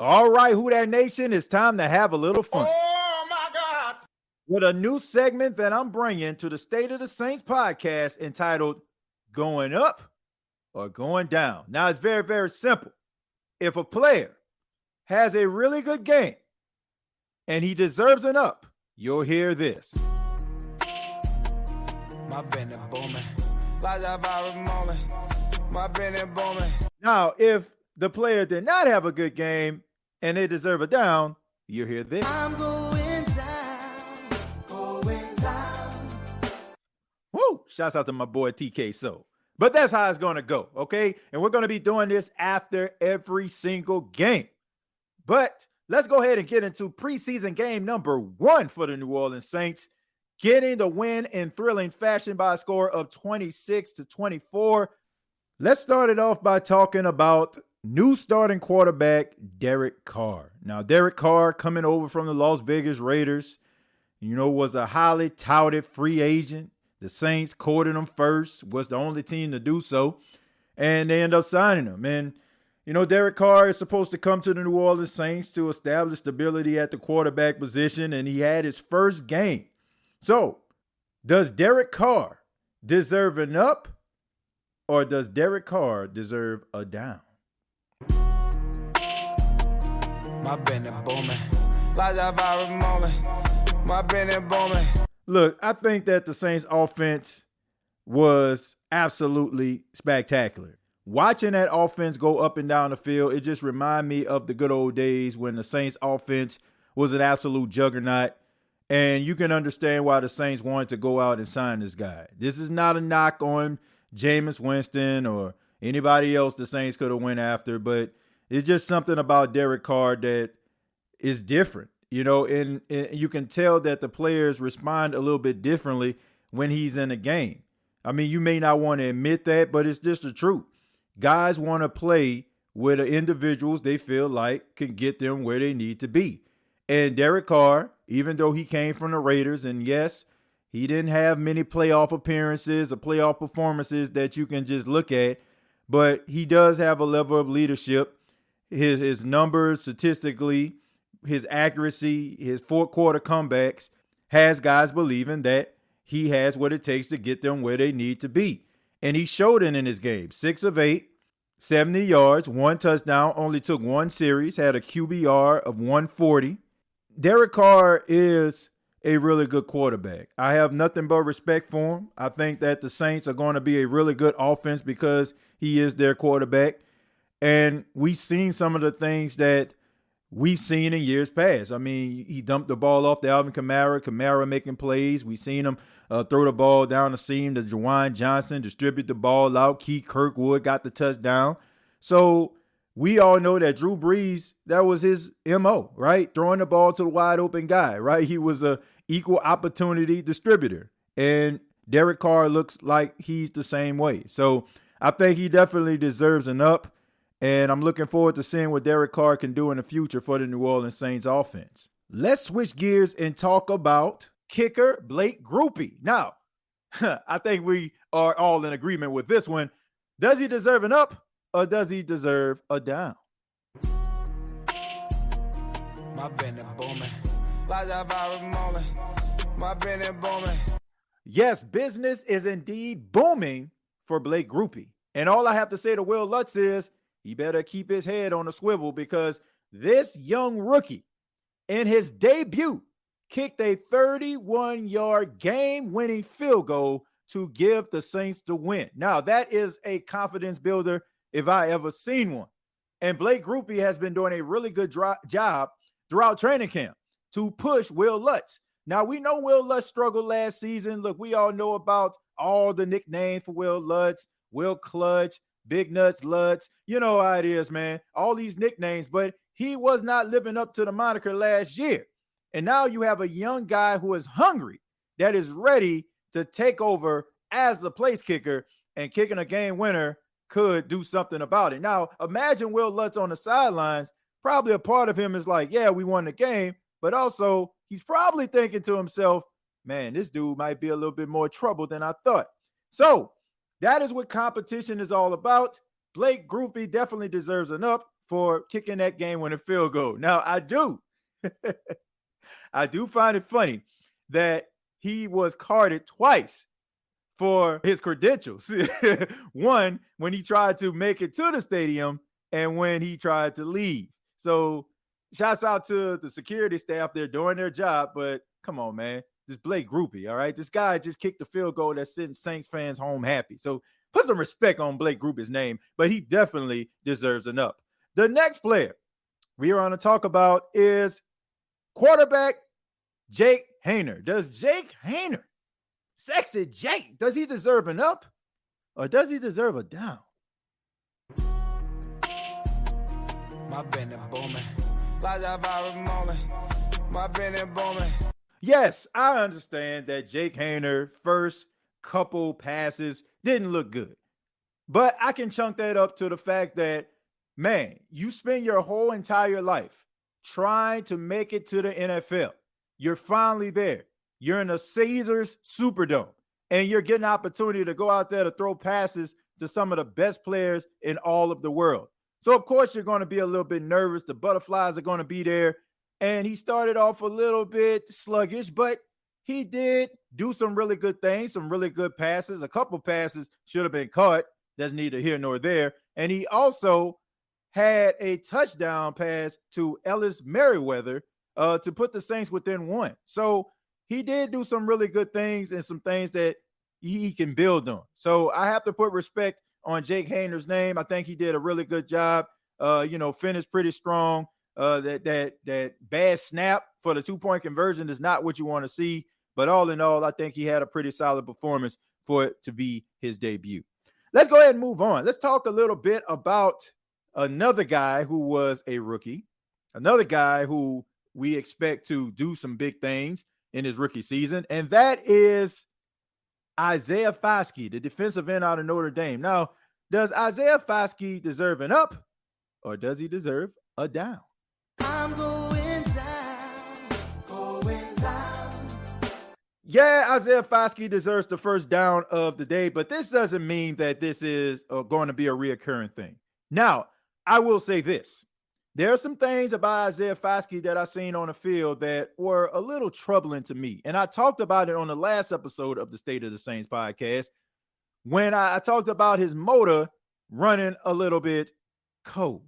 All right, Who Dat Nation, it's time to have a little fun. Oh, my God. With a new segment that I'm bringing to the State of the Saints podcast entitled Going Up or Going Down. Now, it's very, very simple. If a player has a really good game and he deserves an up, you'll hear this. My Benny booming. My Benny booming. Now, if the player did not have a good game and they deserve a down, you'll hear this. I'm going down, going down. Woo! Shouts out to my boy TK So. But that's how it's going to go, okay? And we're going to be doing this after every single game. But let's go ahead and get into preseason game number 1 for the New Orleans Saints, getting the win in thrilling fashion by a score of 26-24. Let's start it off by talking about new starting quarterback Derek Carr. Now, Derek Carr coming over from the Las Vegas Raiders, was a highly touted free agent. The Saints courted him first, was the only team to do so, and they end up signing him. And, Derek Carr is supposed to come to the New Orleans Saints to establish stability at the quarterback position, and he had his first game. So, does Derek Carr deserve an up, or does Derek Carr deserve a down? My Benny booming. My Benny booming. Look, I think that the Saints offense was absolutely spectacular. Watching that offense go up and down the field, it just reminded me of the good old days when the Saints offense was an absolute juggernaut. And you can understand why the Saints wanted to go out and sign this guy. This is not a knock on Jameis Winston or anybody else the Saints could have went after, but it's just something about Derek Carr that is different. And you can tell that the players respond a little bit differently when he's in a game. I mean, you may not want to admit that, but it's just the truth. Guys want to play with the individuals they feel like can get them where they need to be. And Derek Carr, even though he came from the Raiders, and yes, he didn't have many playoff appearances or playoff performances that you can just look at, but he does have a level of leadership. His numbers statistically, his accuracy, his fourth quarter comebacks has guys believing that he has what it takes to get them where they need to be. And he showed it in his game. 6 of 8, 70 yards, 1 touchdown, only took 1 series, had a QBR of 140. Derek Carr is a really good quarterback. I have nothing but respect for him. I think that the Saints are going to be a really good offense because he is their quarterback. And we've seen some of the things that we've seen in years past. I mean, he dumped the ball off to Alvin Kamara making plays. We've seen him throw the ball down the seam to Juwan Johnson, distribute the ball out. Keith Kirkwood got the touchdown. So we all know that Drew Brees, that was his MO, right? Throwing the ball to the wide open guy, right? He was a equal opportunity distributor. And Derek Carr looks like he's the same way. So I think he definitely deserves an up. And I'm looking forward to seeing what Derek Carr can do in the future for the New Orleans Saints offense. Let's switch gears and talk about kicker Blake Grupe. Now, I think we are all in agreement with this one. Does he deserve an up or does he deserve a down? My Benny booming. My Benny booming. Yes, business is indeed booming for Blake Grupe. And all I have to say to Will Lutz is, he better keep his head on a swivel because this young rookie in his debut kicked a 31-yard game-winning field goal to give the Saints the win. Now, that is a confidence builder if I ever seen one. And Blake Grupe has been doing a really good job throughout training camp to push Will Lutz. Now, we know Will Lutz struggled last season. Look, we all know about all the nicknames for Will Lutz, Will Clutch, Big Nuts Lutz. You know how it is, man. All these nicknames, but he was not living up to the moniker last year. And now you have a young guy who is hungry, that is ready to take over as the place kicker, and kicking a game winner could do something about it. Now, imagine Will Lutz on the sidelines. Probably a part of him is like, yeah, we won the game, but also he's probably thinking to himself, man, this dude might be a little bit more trouble than I thought. So that is what competition is all about. Blake Grupe definitely deserves an up for kicking that game-winning field goal. Now, I do find it funny that he was carded twice for his credentials. One, when he tried to make it to the stadium, and when he tried to leave. So shouts out to the security staff. They're doing their job, but come on, man. This Blake Grupe, all right? This guy just kicked the field goal that's sending Saints fans home happy. So put some respect on Blake Grupe's name, but he definitely deserves an up. The next player we are going to talk about is quarterback Jake Haener. Does Jake Haener, sexy Jake, does he deserve an up or does he deserve a down? My Bennett booming. Like that viral moment. My Bennett booming. Yes, I understand that Jake Haener first couple passes didn't look good. But I can chunk that up to the fact that, man, you spend your whole entire life trying to make it to the NFL. You're finally there. You're in a Caesars Superdome, and you're getting an opportunity to go out there to throw passes to some of the best players in all of the world. So, of course, you're going to be a little bit nervous. The butterflies are going to be there. And he started off a little bit sluggish, but he did do some really good things, some really good passes. A couple passes should have been caught. That's neither here nor there. And he also had a touchdown pass to Ellis Merriweather to put the Saints within one. So he did do some really good things and some things that he can build on. So I have to put respect on Jake Haener's name. I think he did a really good job. Finished pretty strong. That bad snap for the 2-point conversion is not what you want to see. But all in all, I think he had a pretty solid performance for it to be his debut. Let's go ahead and move on. Let's talk a little bit about another guy who was a rookie, another guy who we expect to do some big things in his rookie season, and that is Isaiah Foskey, the defensive end out of Notre Dame. Now, does Isaiah Foskey deserve an up or does he deserve a down? I'm going down, going down. Yeah, Isaiah Foskey deserves the first down of the day, but this doesn't mean that this is going to be a reoccurring thing. Now, I will say this. There are some things about Isaiah Foskey that I've seen on the field that were a little troubling to me. And I talked about it on the last episode of the State of the Saints podcast when I talked about his motor running a little bit cold.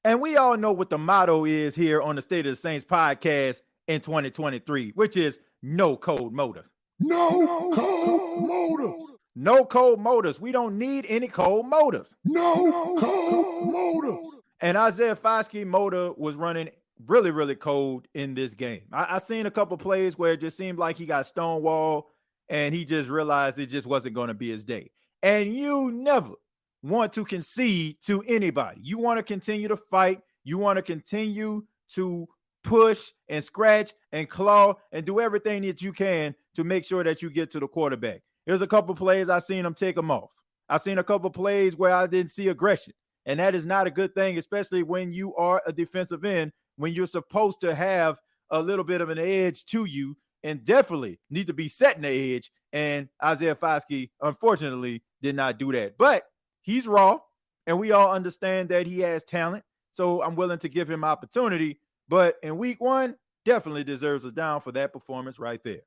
And we all know what the motto is here on the State of the Saints podcast in 2023, which is no cold motors. No cold motors. No cold motors. We don't need any cold motors. No cold motors. And Isaiah Foskey motor was running really, really cold in this game. I seen a couple plays where it just seemed like he got stonewalled and he just realized it just wasn't going to be his day. And you never want to concede to anybody. You want to continue to fight. You want to continue to push and scratch and claw and do everything that you can to make sure that you get to the quarterback. There's a couple plays I seen him take them off. I seen a couple plays where I didn't see aggression. And that is not a good thing, especially when you are a defensive end, when you're supposed to have a little bit of an edge to you and definitely need to be setting the edge. And Isaiah Foskey, unfortunately, did not do that. But he's raw, and we all understand that he has talent. So I'm willing to give him opportunity. But in week one, definitely deserves a down for that performance right there.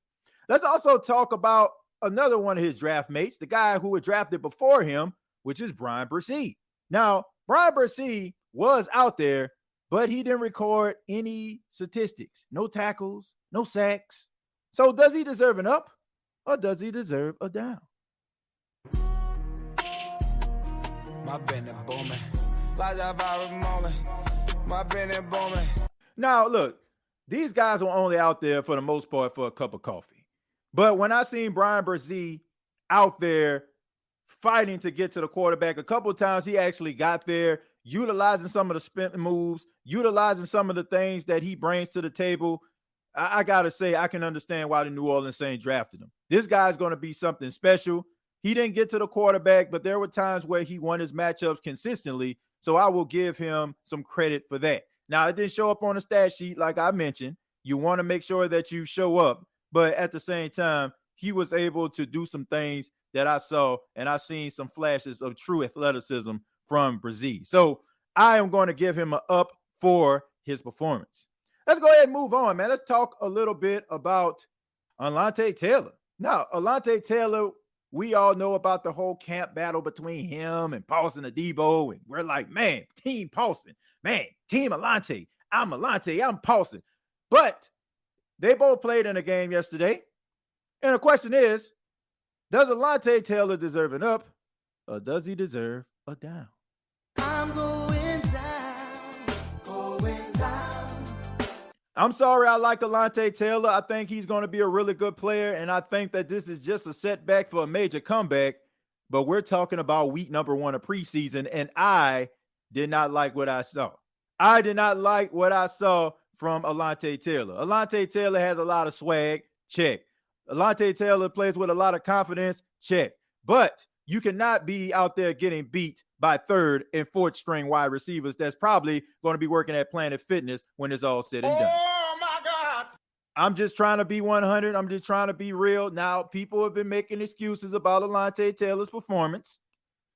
Let's also talk about another one of his draft mates, the guy who was drafted before him, which is Bryan Bresee. Now, Bryan Bresee was out there, but he didn't record any statistics. No tackles, no sacks. So does he deserve an up or does he deserve a down? My Bennett booming. Like that viral moment. My Bennett booming. Now, look, these guys were only out there for the most part for a cup of coffee. But when I seen Bryan Bresee out there fighting to get to the quarterback, a couple of times he actually got there, utilizing some of the spin moves, utilizing some of the things that he brings to the table. I got to say, I can understand why the New Orleans Saints drafted him. This guy's going to be something special. He didn't get to the quarterback, but there were times where he won his matchups consistently. So I will give him some credit for that. Now, it didn't show up on the stat sheet, like I mentioned. You want to make sure that you show up. But at the same time, he was able to do some things that I saw, and I seen some flashes of true athleticism from Bresee. So I am going to give him an up for his performance. Let's go ahead and move on, man. Let's talk a little bit about Allante Taylor. Now, Allante Taylor, we all know about the whole camp battle between him and Paulson Adebo, and we're like, man, Team Paulson, man, Team Allante. I'm Allante, I'm Paulson. But they both played in a game yesterday, and the question is, does Allante Taylor deserve an up, or does he deserve a down? I'm going down, going down. I'm sorry I like Allante Taylor. I think he's going to be a really good player, and I think that this is just a setback for a major comeback. But we're talking about week number 1 of preseason, and I did not like what I saw. I did not like what I saw from Allante Taylor. Allante Taylor has a lot of swag, check. Allante Taylor plays with a lot of confidence, check. But you cannot be out there getting beat by 3rd and 4th string wide receivers that's probably going to be working at Planet Fitness when it's all said and done. Oh my God. I'm just trying to be 100. I'm just trying to be real. Now, people have been making excuses about Allante Taylor's performance,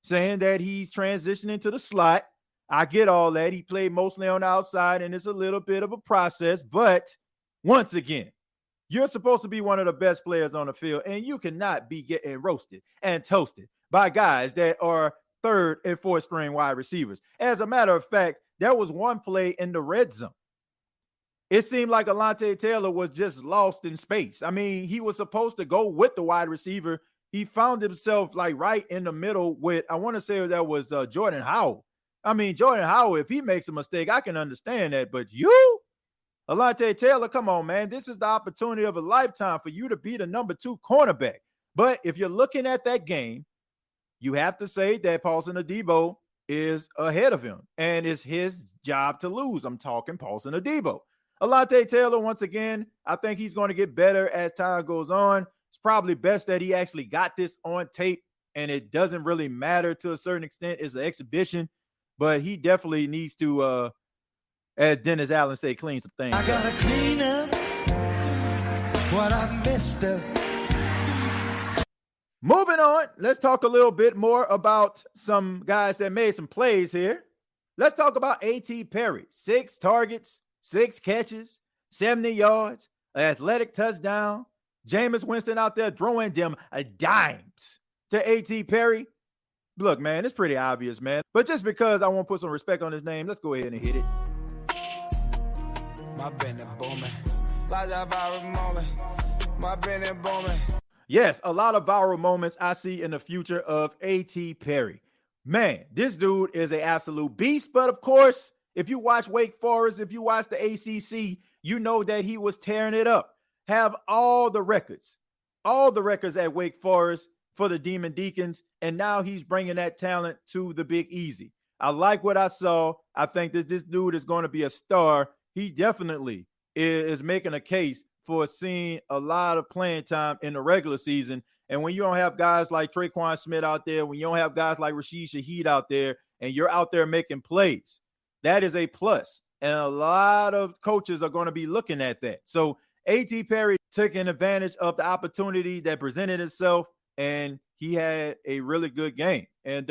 saying that he's transitioning to the slot. I get all that. He played mostly on the outside, and it's a little bit of a process. But once again, you're supposed to be one of the best players on the field, and you cannot be getting roasted and toasted by guys that are 3rd and 4th string wide receivers. As a matter of fact, there was one play in the red zone. It seemed like Allante Taylor was just lost in space. I mean, he was supposed to go with the wide receiver. He found himself like right in the middle with, I want to say that was Jordan Howell. I mean, Jordan Howell, if he makes a mistake, I can understand that. But you, Allante Taylor, come on, man. This is the opportunity of a lifetime for you to be the number 2 cornerback. But if you're looking at that game, you have to say that Paulson Adebo is ahead of him, and it's his job to lose. I'm talking Paulson Adebo. Allante Taylor, once again, I think he's going to get better as time goes on. It's probably best that he actually got this on tape, and it doesn't really matter to a certain extent. It's an exhibition, but he definitely needs to, as Dennis Allen say, clean some things. I gotta clean up what I messed up. Moving on, let's talk a little bit more about some guys that made some plays here. Let's talk about Amite Perry. 6 targets, 6 catches, 70 yards, athletic touchdown. Jameis Winston out there throwing them dimes to Amite Perry. Look, man, it's pretty obvious, man. But just because I want to put some respect on his name, let's go ahead and hit it. My Bennett booming. Like that viral moment. My Bennett booming. Yes, a lot of viral moments I see in the future of Amite Perry. Man, this dude is an absolute beast. But of course, if you watch Wake Forest, if you watch the ACC, you know that he was tearing it up. Have all the records at Wake Forest for the Demon Deacons, and now he's bringing that talent to the Big Easy. I like what I saw. I think that this dude is going to be a star. He definitely is making a case for seeing a lot of playing time in the regular season. And when you don't have guys like Traquan Smith out there, when you don't have guys like Rashid Shaheed out there, and you're out there making plays, that is a plus. And a lot of coaches are going to be looking at that. So Amite Perry took advantage of the opportunity that presented itself, and he had a really good game. And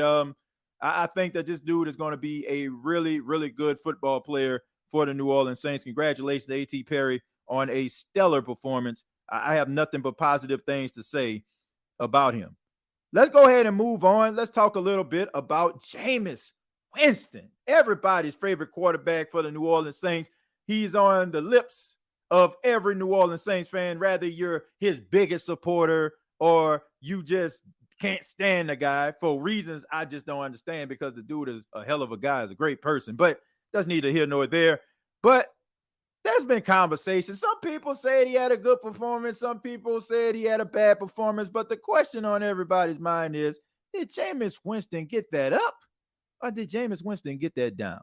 I think that this dude is going to be a really, really good football player for the New Orleans Saints. Congratulations to Amite Perry on a stellar performance. I have nothing but positive things to say about him. Let's go ahead and move on. Let's talk a little bit about Jameis Winston, everybody's favorite quarterback for the New Orleans Saints. He's on the lips of every New Orleans Saints fan, rather you're his biggest supporter or you just can't stand the guy for reasons I just don't understand, because the dude is a hell of a guy, is a great person, but that's neither here nor there. But there's been conversation. Some people said he had a good performance. Some people said he had a bad performance. But the question on everybody's mind is, did Jameis Winston get that up, or did Jameis Winston get that down?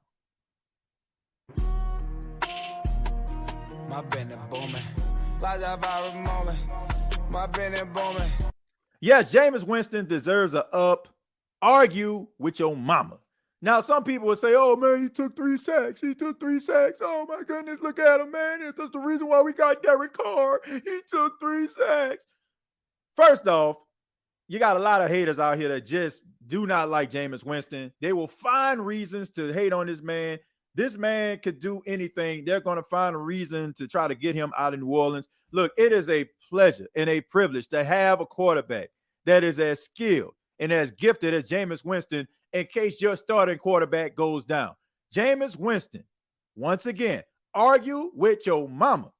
My Bennett booming. Like that viral moment. My Bennett booming. Yes, Jameis Winston deserves a up. Argue with your mama. Now, some people would say, oh, man, he took 3 sacks. He took 3 sacks. Oh, my goodness, look at him, man. That's the reason why we got Derek Carr. He took 3 sacks. First off, you got a lot of haters out here that just do not like Jameis Winston. They will find reasons to hate on this man. This man could do anything. They're going to find a reason to try to get him out of New Orleans. Look, it is a pleasure and a privilege to have a quarterback that is as skilled and as gifted as Jameis Winston in case your starting quarterback goes down. Jameis Winston, once again, argue with your mama,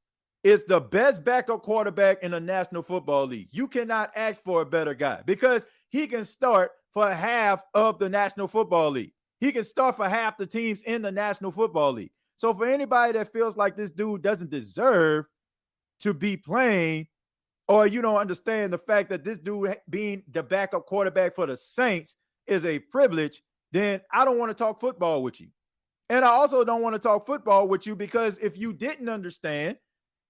is the best backup quarterback in the National Football League. You cannot ask for a better guy because he can start for half of the National Football League. He can start for half the teams in the National Football League. So for anybody that feels like this dude doesn't deserve to be playing, or you don't understand the fact that this dude being the backup quarterback for the Saints is a privilege, then I don't want to talk football with you. And I also don't want to talk football with you because if you didn't understand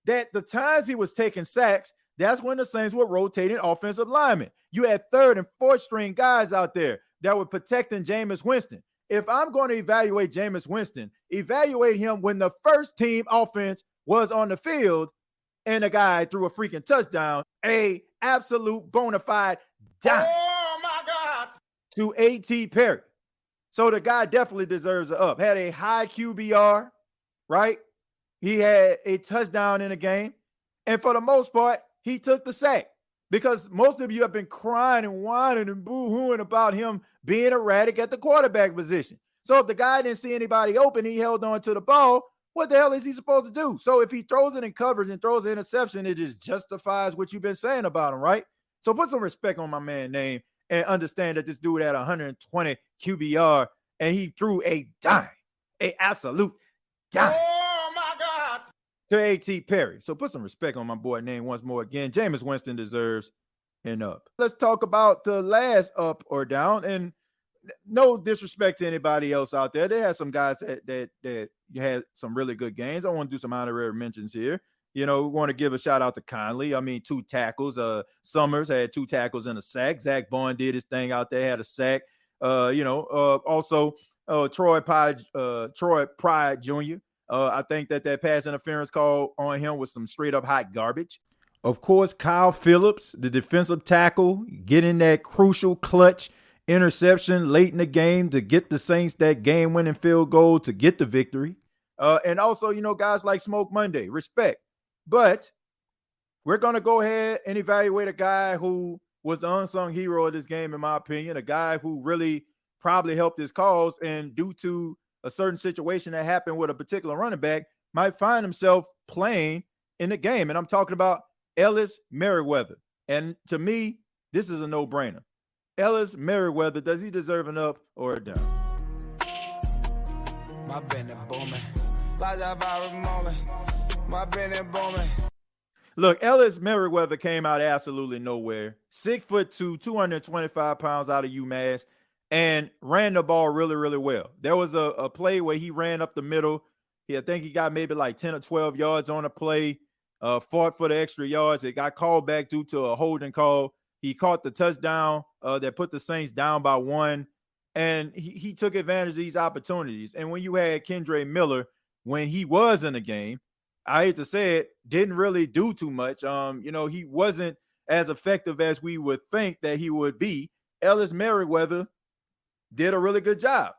that the times he was taking sacks, that's when the Saints were rotating offensive linemen. You had third and fourth string guys out there that were protecting Jameis Winston. If I'm going to evaluate Jameis Winston, evaluate him when the first team offense was on the field and a guy threw a freaking touchdown, a absolute bona fide dime. Oh, my God. To A.T. Perry. So the guy definitely deserves an up. Had a high QBR, right? He had a touchdown in the game. And for the most part, he took the sack because most of you have been crying and whining and boo-hooing about him being erratic at the quarterback position. So if the guy didn't see anybody open, he held on to the ball. What the hell is he supposed to do? So if he throws it in coverage and throws an interception, it just justifies what you've been saying about him, right? So put some respect on my man's name and understand that this dude had 120 QBR and he threw a dime, a absolute dime. Oh, my God. To A.T. Perry. So put some respect on my boy name once more again. Jameis Winston deserves an up. Let's talk about the last up or down. And no disrespect to anybody else out there. They had some guys that had some really good games. I want to do some honorary mentions here. You know, we want to give a shout out to Conley. I mean, 2 tackles. Summers had 2 tackles and a sack. Zach Bond did his thing out there, had a sack. Also Troy Pride Jr. I think that pass interference call on him was some straight up hot garbage. Of course, Kyle Phillips, the defensive tackle, getting that crucial clutch interception late in the game to get the Saints that game-winning field goal to get the victory. And also, you know, guys like Smoke Monday, respect. But we're going to go ahead and evaluate a guy who was the unsung hero of this game, in my opinion, a guy who really probably helped his cause, and due to a certain situation that happened with a particular running back, might find himself playing in the game. And I'm talking about Ellis Merriweather. And to me, this is a no-brainer. Ellis Merriweather, does he deserve an up or a down? My business booming. Like that viral moment. My business booming. Look, Ellis Merriweather came out absolutely nowhere. 6'2", 225 pounds out of UMass, and ran the ball really, really well. There was a play where he ran up the middle. I think he got maybe like 10 or 12 yards on a play, fought for the extra yards. It got called back due to a holding call. He caught the touchdown that put the Saints down by 1, and he took advantage of these opportunities. And when you had Kendre Miller, when he was in the game, I hate to say it, didn't really do too much. He wasn't as effective as we would think that he would be. Ellis Merriweather did a really good job.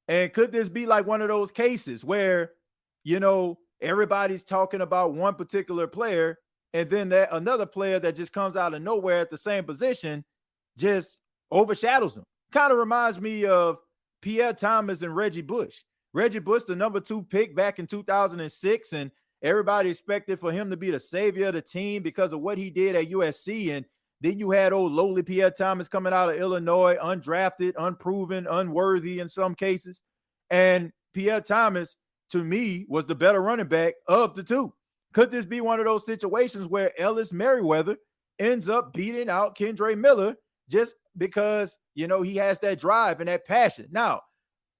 And could this be like one of those cases where, you know, everybody's talking about one particular player, and then that another player that just comes out of nowhere at the same position just overshadows him? Kind of reminds me of Pierre Thomas and Reggie Bush. Reggie Bush, the number 2 pick back in 2006, and everybody expected for him to be the savior of the team because of what he did at USC. And then you had old lowly Pierre Thomas coming out of Illinois, undrafted, unproven, unworthy in some cases. And Pierre Thomas, to me, was the better running back of the 2. Could this be one of those situations where Ellis Merriweather ends up beating out Kendre Miller just because, you know, he has that drive and that passion? Now,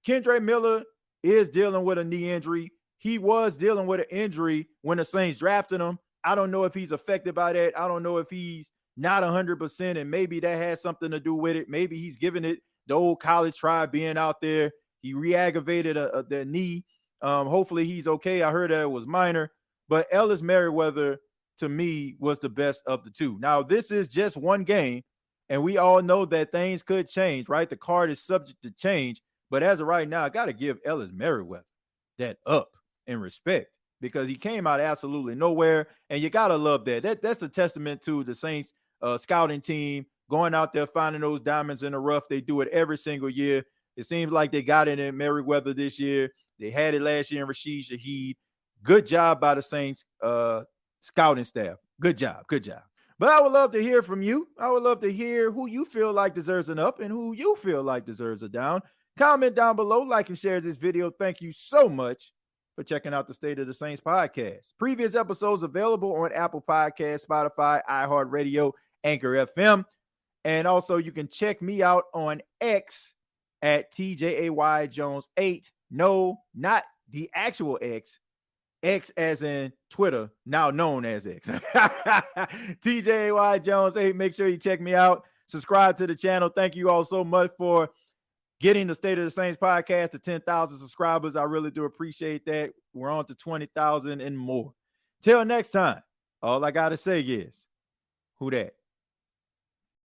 Kendre Miller is dealing with a knee injury. He was dealing with an injury when the Saints drafted him. I don't know if he's affected by that. I don't know if he's not 100%, and maybe that has something to do with it. Maybe he's giving it the old college try being out there. He re-aggravated the knee. Hopefully he's okay. I heard that it was minor. But Ellis Merriweather, to me, was the best of the 2. Now, this is just one game, And we all know that things could change, right? The card is subject to change. But as of right now, I got to give Ellis Merriweather that up and respect because he came out absolutely nowhere. And you got to love that. That's a testament to the Saints scouting team going out there, finding those diamonds in the rough. They do it every single year. It seems like they got it in Merriweather this year. They had it last year in Rashid Shaheed. Good job by the Saints scouting staff. Good job. Good job. But I would love to hear from you. I would love to hear who you feel like deserves an up and who you feel like deserves a down. Comment down below, like and share this video. Thank you so much for checking out the State of the Saints podcast. Previous episodes available on Apple Podcasts, Spotify, iHeartRadio, Anchor FM. And also you can check me out on X at TJAY Jones 8. No, not the actual X. X as in Twitter, now known as X. TJAY Jones 8. Make sure you check me out. Subscribe to the channel. Thank you all so much for getting the State of the Saints podcast to 10,000 subscribers. I really do appreciate that. We're on to 20,000 and more. Till next time, all I got to say is, who dat?